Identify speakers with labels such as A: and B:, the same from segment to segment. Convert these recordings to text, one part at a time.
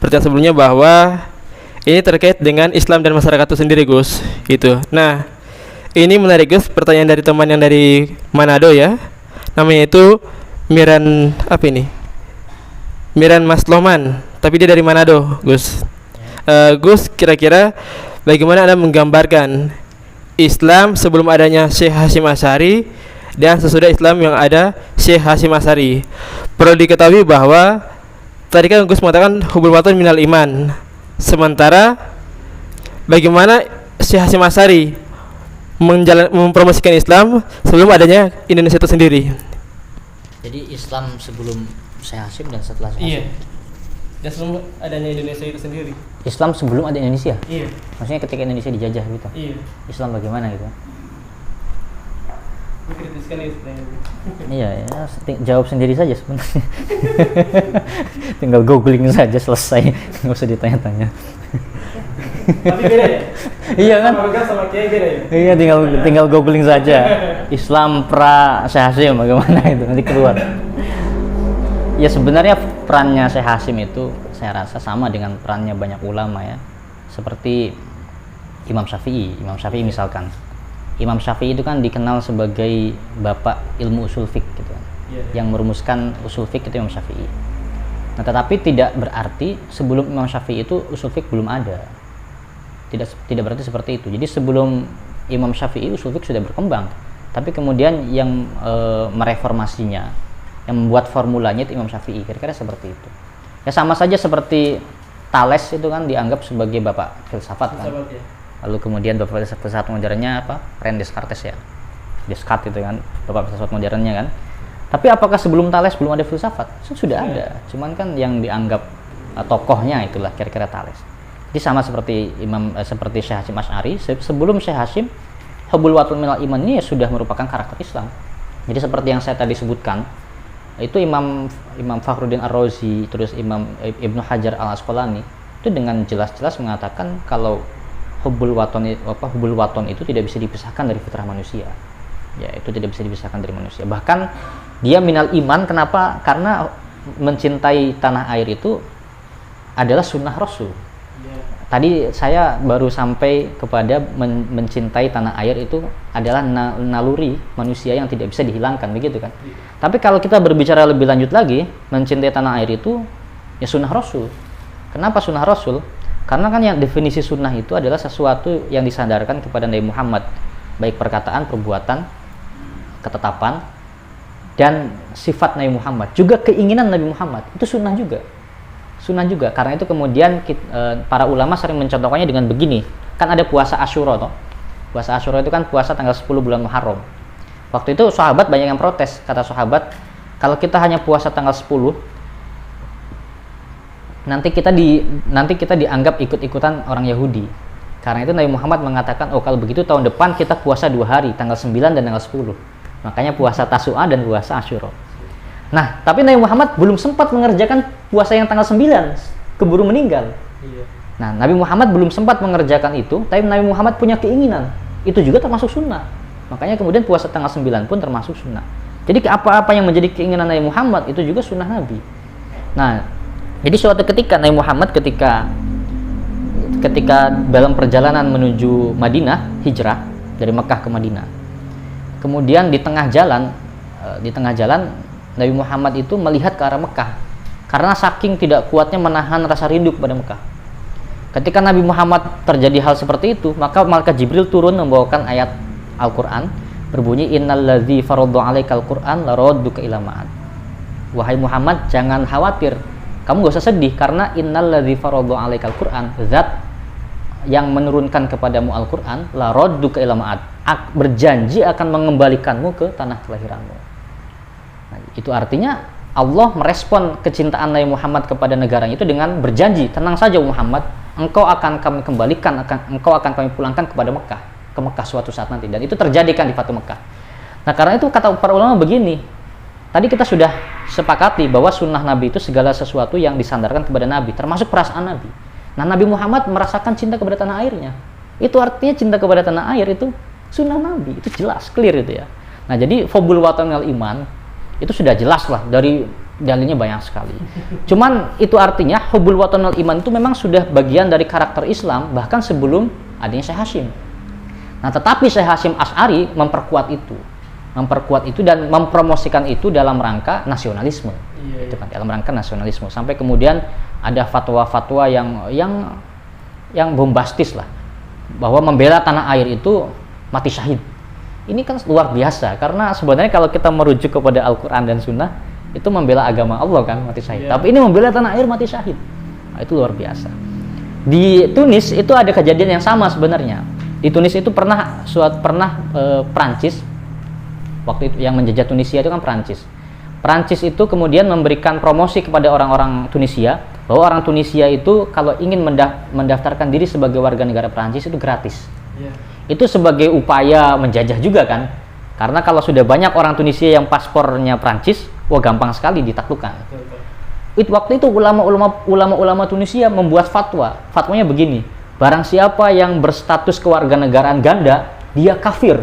A: pertanyaan sebelumnya bahwa ini terkait dengan Islam dan masyarakat itu sendiri, Gus. Gitu. Nah, ini menarik, Gus. Pertanyaan dari teman yang dari Manado ya. Namanya itu Miran apa ini? Miran Masloman. Tapi dia dari Manado, Gus. Gus, kira-kira bagaimana Anda menggambarkan Islam sebelum adanya Syekh Hasyim Asy'ari dan sesudah Islam yang ada Syekh Hasyim Asy'ari? Perlu diketahui bahwa tadi kan Gus mengatakan hubul watan minal iman. Sementara bagaimana Syekh Hasyim Asy'ari mempromosikan Islam sebelum adanya Indonesia itu sendiri?
B: Jadi Islam sebelum Syekh Hasyim dan setelah Syekh Hasyim.
A: Dan sebelum adanya Indonesia itu sendiri.
B: Islam sebelum ada Indonesia?
A: Iya.
B: Maksudnya ketika Indonesia dijajah gitu?
A: Iya.
B: Islam bagaimana gitu?
A: Kritis sekali
B: Iya, ya, jawab sendiri saja sebenarnya. Tinggal googling saja selesai, nggak usah ditanya-tanya.
A: Tapi beda ya?
B: Iya kan?
A: Sama Kiai beda ya?
B: Iya, tinggal googling saja. Islam pra Syekh Hasyim bagaimana itu nanti keluar. Ya sebenarnya perannya Syekh Hasyim itu saya rasa sama dengan perannya banyak ulama ya. Seperti Imam Syafi'i misalkan. Imam Syafi'i itu kan dikenal sebagai bapak ilmu usul fiqh gitu kan. Yang merumuskan usul fiqh itu Imam Syafi'i. Nah, tetapi tidak berarti sebelum Imam Syafi'i itu usul fiqh belum ada. Tidak berarti seperti itu. Jadi sebelum Imam Syafi'i usul fiqh sudah berkembang. Tapi kemudian yang mereformasinya, yang membuat formulanya itu Imam Syafi'i. Kira-kira seperti itu. Ya sama saja seperti Thales itu kan dianggap sebagai bapak filsafat kan.
A: Ya.
B: Lalu kemudian bapak filsafat modernnya apa? René Descartes ya. Descartes itu kan bapak filsafat modernnya kan. Tapi apakah sebelum Thales belum ada filsafat? Sudah ada. Cuman kan yang dianggap tokohnya itulah kira-kira Thales. Jadi sama seperti seperti Syekh Hasyim Asy'ari, sebelum Syekh Hasyim hubul watun minal iman ini ya sudah merupakan karakter Islam. Jadi seperti yang saya tadi sebutkan, itu Imam Fakhruddin Ar-Razi, terus Imam Ibnu Hajar Al-Asqalani itu dengan jelas-jelas mengatakan kalau hubul waton itu tidak bisa dipisahkan dari fitrah manusia. Ya, itu tidak bisa dipisahkan dari manusia. Bahkan dia minal iman, kenapa? Karena mencintai tanah air itu adalah sunnah Rasul. Tadi saya baru sampai kepada mencintai tanah air itu adalah naluri manusia yang tidak bisa dihilangkan, begitu kan? Tapi kalau kita berbicara lebih lanjut lagi, mencintai tanah air itu ya sunnah Rasul. Kenapa sunnah Rasul? Karena kan yang definisi sunnah itu adalah sesuatu yang disandarkan kepada Nabi Muhammad, baik perkataan, perbuatan, ketetapan, dan sifat Nabi Muhammad, juga keinginan Nabi Muhammad, itu sunnah juga. Sunnah juga. Karena itu kemudian para ulama sering mencontohkannya dengan begini. Kan ada puasa Asyura toh. Puasa Asyura itu kan puasa tanggal 10 bulan Muharram. Waktu itu sahabat banyak yang protes. Kata sahabat, kalau kita hanya puasa tanggal 10, nanti kita dianggap ikut-ikutan orang Yahudi. Karena itu Nabi Muhammad mengatakan, oh kalau begitu tahun depan kita puasa 2 hari, tanggal 9 dan tanggal 10. Makanya puasa Tasu'a dan puasa Asyura. Nah, tapi Nabi Muhammad belum sempat mengerjakan puasa yang tanggal 9, keburu meninggal. Iya. Nah, Nabi Muhammad belum sempat mengerjakan itu, tapi Nabi Muhammad punya keinginan. Itu juga termasuk sunnah. Makanya kemudian puasa tanggal 9 pun termasuk sunnah. Jadi apa-apa yang menjadi keinginan Nabi Muhammad itu juga sunnah Nabi. Nah, jadi suatu ketika Nabi Muhammad ketika dalam perjalanan menuju Madinah, hijrah dari Mekah ke Madinah. Kemudian di tengah jalan Nabi Muhammad itu melihat ke arah Mekah karena saking tidak kuatnya menahan rasa rindu kepada Mekah. Ketika Nabi Muhammad terjadi hal seperti itu, maka malaikat Jibril turun membawakan ayat Al-Qur'an berbunyi innalladzi faradha 'alaikal Qur'an laradduka ila ma'ad. Wahai Muhammad, jangan khawatir, kamu gak usah sedih karena innalladzi faradha 'alaikal Qur'an, zat yang menurunkan kepadamu Al-Qur'an laradduka ila ma'ad, berjanji akan mengembalikanmu ke tanah kelahiranmu. Nah, itu artinya Allah merespon kecintaan Nabi Muhammad kepada negaranya itu dengan berjanji, tenang saja Muhammad, engkau akan kami kembalikan, engkau akan kami pulangkan kepada Mekah, ke Mekah suatu saat nanti. Dan itu terjadi kan di Fatu Mekah. Nah, karena itu kata para ulama begini, tadi kita sudah sepakati bahwa sunnah Nabi itu segala sesuatu yang disandarkan kepada Nabi, termasuk perasaan Nabi. Nah, Nabi Muhammad merasakan cinta kepada tanah airnya. Itu artinya cinta kepada tanah air itu sunnah Nabi, itu jelas, clear itu ya. Nah, jadi fobul watanil iman itu sudah jelas lah dari dalilnya banyak sekali. Cuman itu artinya hubul watan wal iman itu memang sudah bagian dari karakter Islam bahkan sebelum adanya Syekh Hashim. Nah, tetapi Syekh Hashim Asy'ari memperkuat itu dan mempromosikan itu dalam rangka nasionalisme. Itu kan dalam rangka nasionalisme sampai kemudian ada fatwa-fatwa yang bombastis lah bahwa membela tanah air itu mati syahid. Ini kan luar biasa karena sebenarnya kalau kita merujuk kepada Al-Qur'an dan Sunnah itu membela agama Allah kan mati syahid. Tapi ini membela tanah air mati syahid. Nah, itu luar biasa. Di Tunis itu ada kejadian yang sama sebenarnya. Di Tunis itu pernah Prancis waktu itu yang menjajah Tunisia itu kan Prancis. Prancis itu kemudian memberikan promosi kepada orang-orang Tunisia bahwa orang Tunisia itu kalau ingin mendaftarkan diri sebagai warga negara Prancis itu gratis. Itu sebagai upaya menjajah juga kan. Karena kalau sudah banyak orang Tunisia yang paspornya Prancis, wah gampang sekali ditaklukkan. Waktu itu ulama-ulama Tunisia membuat fatwa. Fatwanya begini, barang siapa yang berstatus kewarganegaraan ganda, dia kafir.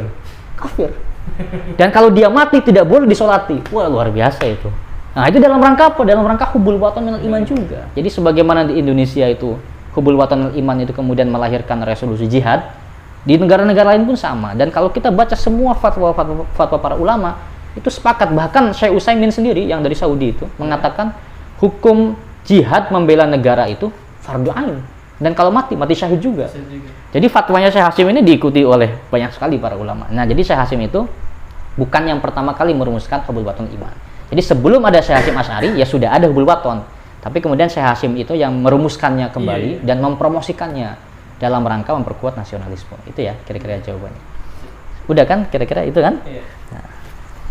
B: Dan kalau dia mati tidak boleh disolati. Wah luar biasa itu. Nah itu dalam rangka apa? Dalam rangka hubul watan minal iman juga. Jadi sebagaimana di Indonesia itu hubul watan minal iman itu kemudian melahirkan resolusi jihad, di negara-negara lain pun sama. Dan kalau kita baca semua fatwa para ulama itu sepakat, bahkan Syekh Utsaimin sendiri yang dari Saudi itu mengatakan hukum jihad membela negara itu fardu ain, dan kalau mati syahid juga. Jadi fatwanya Syekh Hashim ini diikuti oleh banyak sekali para ulama. Nah jadi Syekh Hashim itu bukan yang pertama kali merumuskan hubul waton iman. Jadi sebelum ada Syekh Hashim Asy'ari ya sudah ada hubul waton, tapi kemudian Syekh Hashim itu yang merumuskannya kembali dan mempromosikannya dalam rangka memperkuat nasionalisme. Itu ya kira-kira jawabannya. Udah kan kira-kira itu kan? Nah,